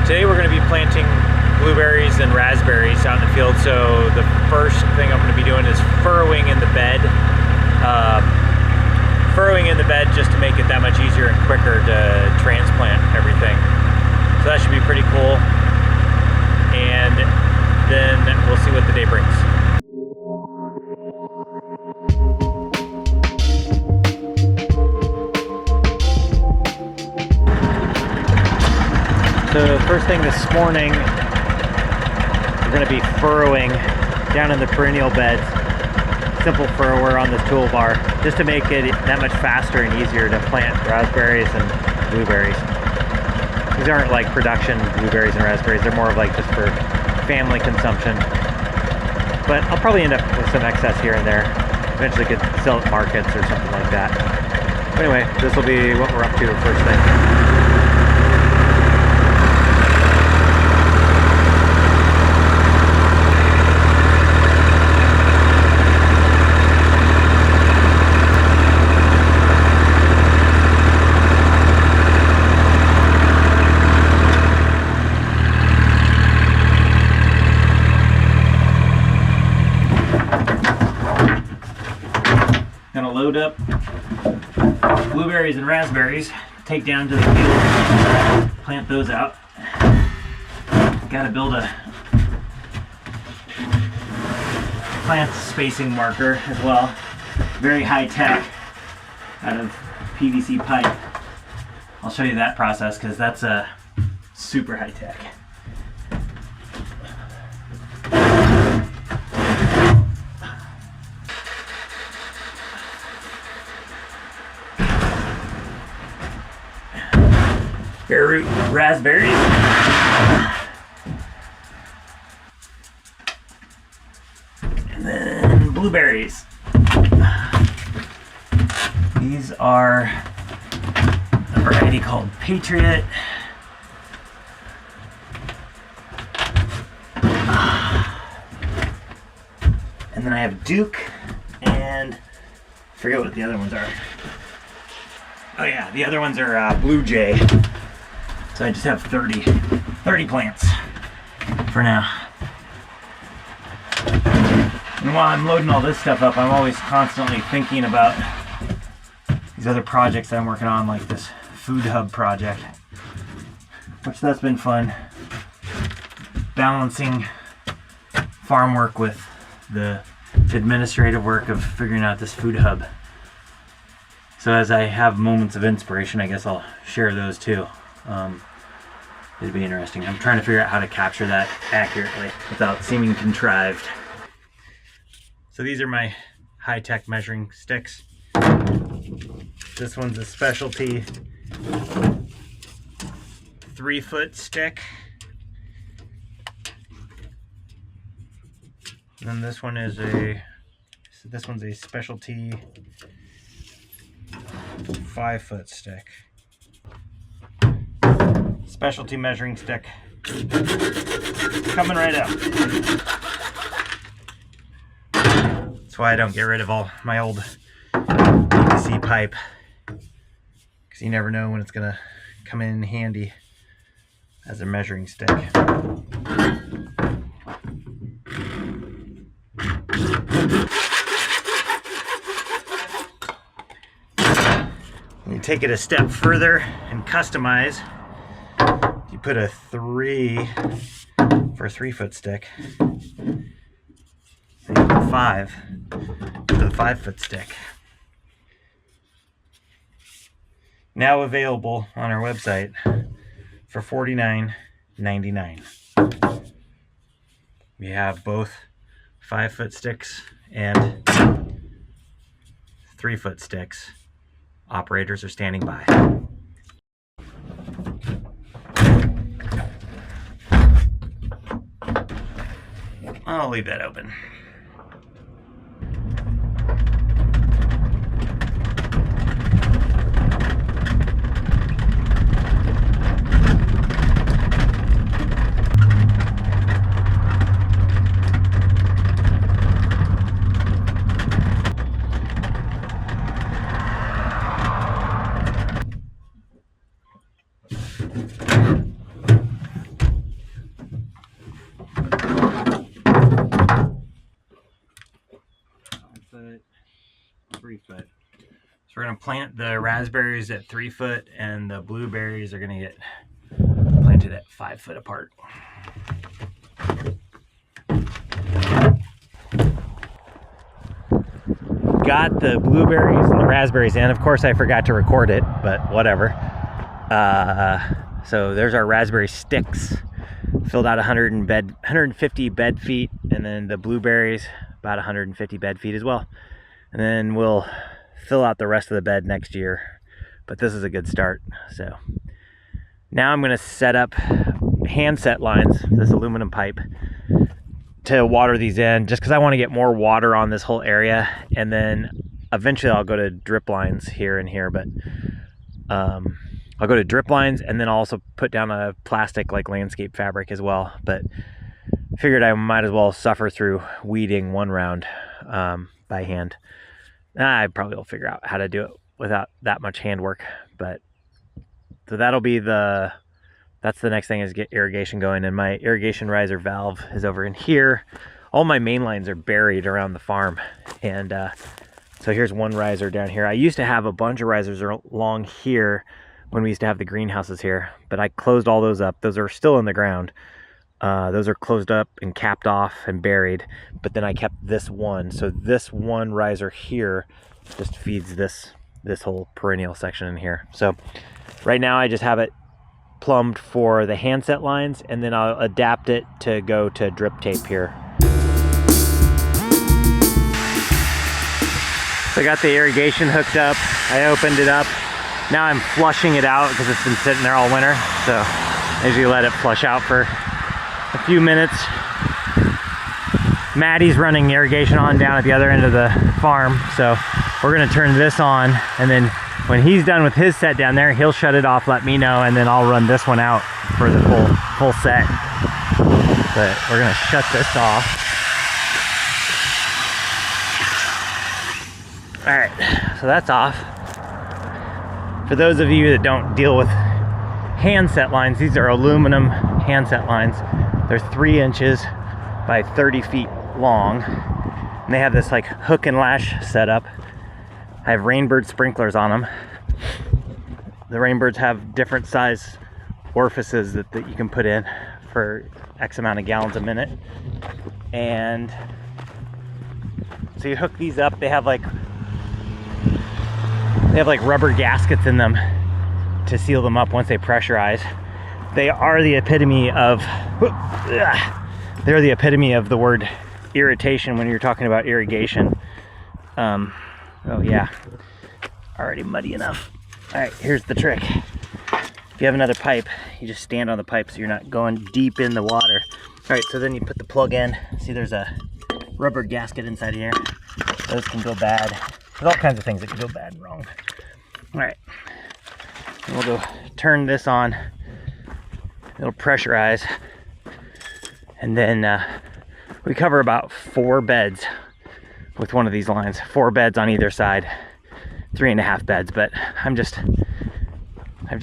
Today we're going to be planting blueberries and raspberries out in the field. So the first thing I'm going to be doing is furrowing in the bed. Furrowing in the bed just to make it that much easier and quicker to transplant everything. So that should be pretty cool. And then we'll see what the day brings. So first thing this morning, we're going to be furrowing down in the perennial beds. Simple furrower on this toolbar, just to make it that much faster and easier to plant raspberries and blueberries. These aren't like production blueberries and raspberries, they're more of like just for family consumption. But I'll probably end up with some excess here and there. Eventually could sell at markets or something like that. But anyway, this will be what we're up to first thing. Gonna load up blueberries and raspberries, take down to the field, plant those out. Gotta build a plant spacing marker as well. Very high tech, out of PVC pipe. I'll show you that process because that's a super high tech. Bare root raspberries. And then blueberries. These are a variety called Patriot. And then I have Duke and I forget what the other ones are. Oh yeah, the other ones are Blue Jay. So I just have 30 plants for now. And while I'm loading all this stuff up, I'm always constantly thinking about these other projects that I'm working on, like this food hub project, which that's been fun. Balancing farm work with the administrative work of figuring out this food hub. So as I have moments of inspiration, I guess I'll share those too. It'd be interesting. I'm trying to figure out how to capture that accurately without seeming contrived. So these are my high-tech measuring sticks. This one's a specialty 3-foot stick. And then this one's a specialty 5-foot stick. Specialty measuring stick. Coming right out. That's why I don't get rid of all my old PVC pipe, because you never know when it's gonna come in handy as a measuring stick. When you take it a step further and customize, you put a 3 for a 3-foot stick, and you put 5 for the 5-foot stick. Now available on our website for $49.99. We have both 5-foot sticks and 3-foot sticks. Operators are standing by. I'll leave that open. 3 foot. So we're gonna plant the raspberries at 3 foot, and the blueberries are gonna get planted at 5 foot apart. Got the blueberries and the raspberries in. Of course I forgot to record it, but whatever. So there's our raspberry sticks. Filled out 150 bed feet, and then the blueberries about 150 bed feet as well. And then we'll fill out the rest of the bed next year. But this is a good start. So now I'm gonna set up hand set lines, this aluminum pipe, to water these in, just because I want to get more water on this whole area, and then eventually I'll go to drip lines here and here, but I'll go to drip lines, and then I'll also put down a plastic like landscape fabric as well. But figured I might as well suffer through weeding one round by hand. I probably will figure out how to do it without that much handwork, but so that'll be that's the next thing, is get irrigation going. And my irrigation riser valve is over in here. All my main lines are buried around the farm. And so here's one riser down here. I used to have a bunch of risers along here when we used to have the greenhouses here, but I closed all those up. Those are still in the ground. Those are closed up and capped off and buried, but then I kept this one. So this one riser here just feeds this whole perennial section in here. So right now I just have it plumbed for the handset lines, and then I'll adapt it to go to drip tape here. So I got the irrigation hooked up. I opened it up. Now I'm flushing it out because it's been sitting there all winter. So I usually let it flush out for a few minutes. Maddie's running irrigation on down at the other end of the farm. So we're gonna turn this on, and then when he's done with his set down there, he'll shut it off, let me know, and then I'll run this one out for the full set. But we're gonna shut this off. All right, so that's off. For those of you that don't deal with handset lines, these are aluminum handset lines. They're 3 inches by 30 feet long. And they have this like hook and lash setup. I have Rainbird sprinklers on them. The Rainbirds have different size orifices that you can put in for X amount of gallons a minute. And so you hook these up. They have like rubber gaskets in them to seal them up once they pressurize. They are the epitome of the word irritation when you're talking about irrigation. Oh yeah, already muddy enough. All right, here's the trick. If you have another pipe, you just stand on the pipe so you're not going deep in the water. All right, so then you put the plug in. See, there's a rubber gasket inside here. Those can go bad. There's all kinds of things that can go bad and wrong. All right, and we'll go turn this on. It'll pressurize, and then we cover about 4 beds with one of these lines. 4 beds on either side, 3.5 beds, but I've just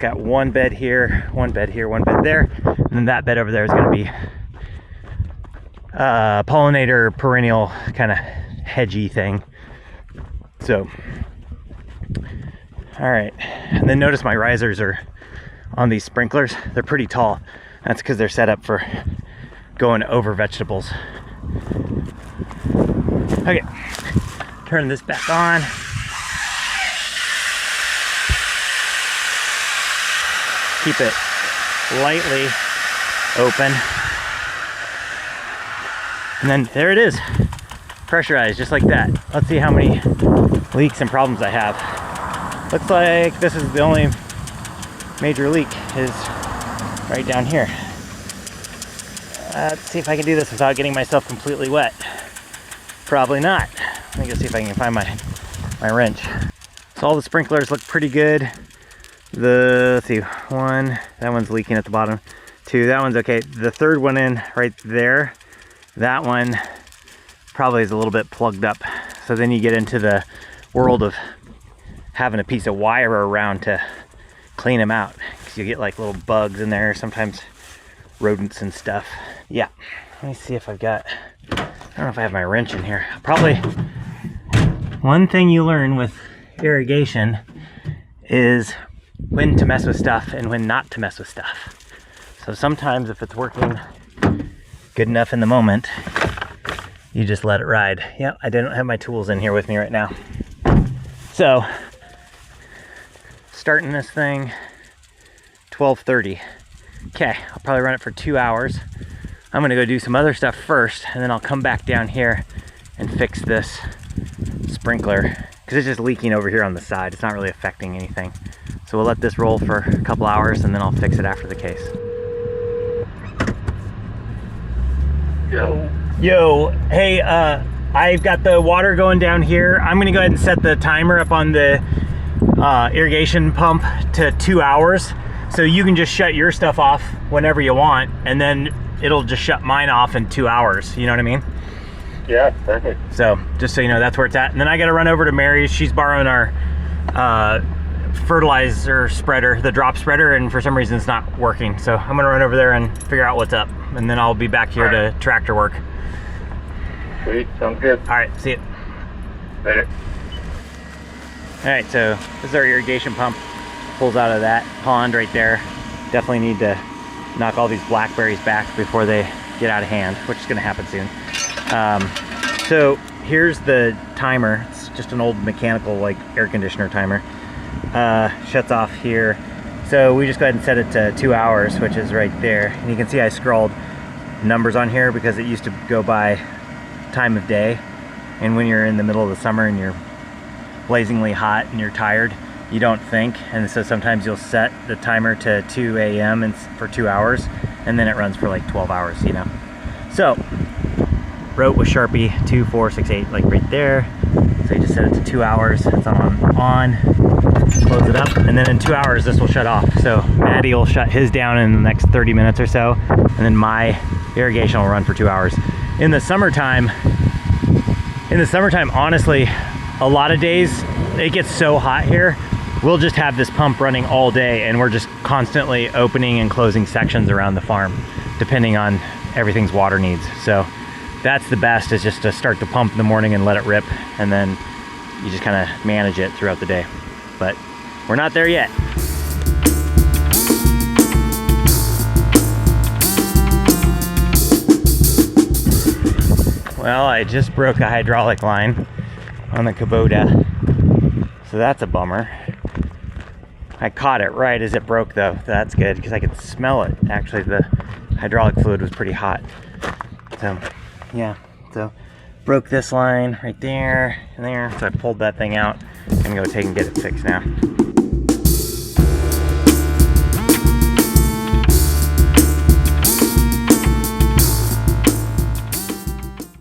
got 1 bed here, 1 bed here, 1 bed there, and then that bed over there is going to be pollinator perennial kind of hedgy thing. So all right, and then notice my risers are on these sprinklers. They're pretty tall. That's because they're set up for going over vegetables. Okay, turn this back on. Keep it lightly open. And then there it is, pressurized just like that. Let's see how many leaks and problems I have. Looks like this is the only major leak is right down here. Let's see if I can do this without getting myself completely wet. Probably not. Let me go see if I can find my wrench. So all the sprinklers look pretty good. Let's see, 1, that one's leaking at the bottom. 2, that one's okay. The 3rd one in right there, that one probably is a little bit plugged up. So then you get into the world of having a piece of wire around to clean them out, because you get like little bugs in there, sometimes rodents and stuff. Yeah, let me see if I've got, I don't know if I have my wrench in here. Probably, One thing you learn with irrigation is when to mess with stuff and when not to mess with stuff. So sometimes if it's working good enough in the moment, you just let it ride. Yep, I don't have my tools in here with me right now. So, starting this thing, 12:30. Okay, I'll probably run it for 2 hours. I'm gonna go do some other stuff first, and then I'll come back down here and fix this sprinkler, because it's just leaking over here on the side. It's not really affecting anything. So we'll let this roll for a couple hours, and then I'll fix it after the case. Yo, hey, I've got the water going down here. I'm gonna go ahead and set the timer up on the irrigation pump to 2 hours. So you can just shut your stuff off whenever you want, and then it'll just shut mine off in 2 hours. You know what I mean? Yeah, perfect. So just so you know, that's where it's at. And then I gotta run over to Mary's. She's borrowing our fertilizer spreader, the drop spreader, and for some reason it's not working. So I'm gonna run over there and figure out what's up. And then I'll be back here to tractor work. Sweet, sounds good. All right, see you. Later. All right, so this is our irrigation pump. Pulls out of that pond right there. Definitely need to knock all these blackberries back before they get out of hand, which is gonna happen soon. So here's the timer. It's just an old mechanical like air conditioner timer. Shuts off here. So we just go ahead and set it to 2 hours, which is right there. And you can see I scrolled numbers on here because it used to go by time of day. And when you're in the middle of the summer and you're blazingly hot and you're tired, you don't think. And so sometimes you'll set the timer to 2 a.m. and for 2 hours, and then it runs for like 12 hours, you know. So wrote with Sharpie 2468 like right there. So you just set it to 2 hours. It's on. Close it up, and then in 2 hours this will shut off. So Maddie will shut his down in the next 30 minutes or so, and then my irrigation will run for 2 hours. In the summertime, honestly, a lot of days it gets so hot here, we'll just have this pump running all day, and we're just constantly opening and closing sections around the farm, depending on everything's water needs. So that's the best, is just to start the pump in the morning and let it rip, and then you just kind of manage it throughout the day. But we're not there yet. Well, I just broke a hydraulic line on the Kubota, so that's a bummer. I caught it right as it broke though. That's good because I could smell it. Actually, the hydraulic fluid was pretty hot. So yeah, so broke this line right there and there. So I pulled that thing out. I'm gonna go take and get it fixed now.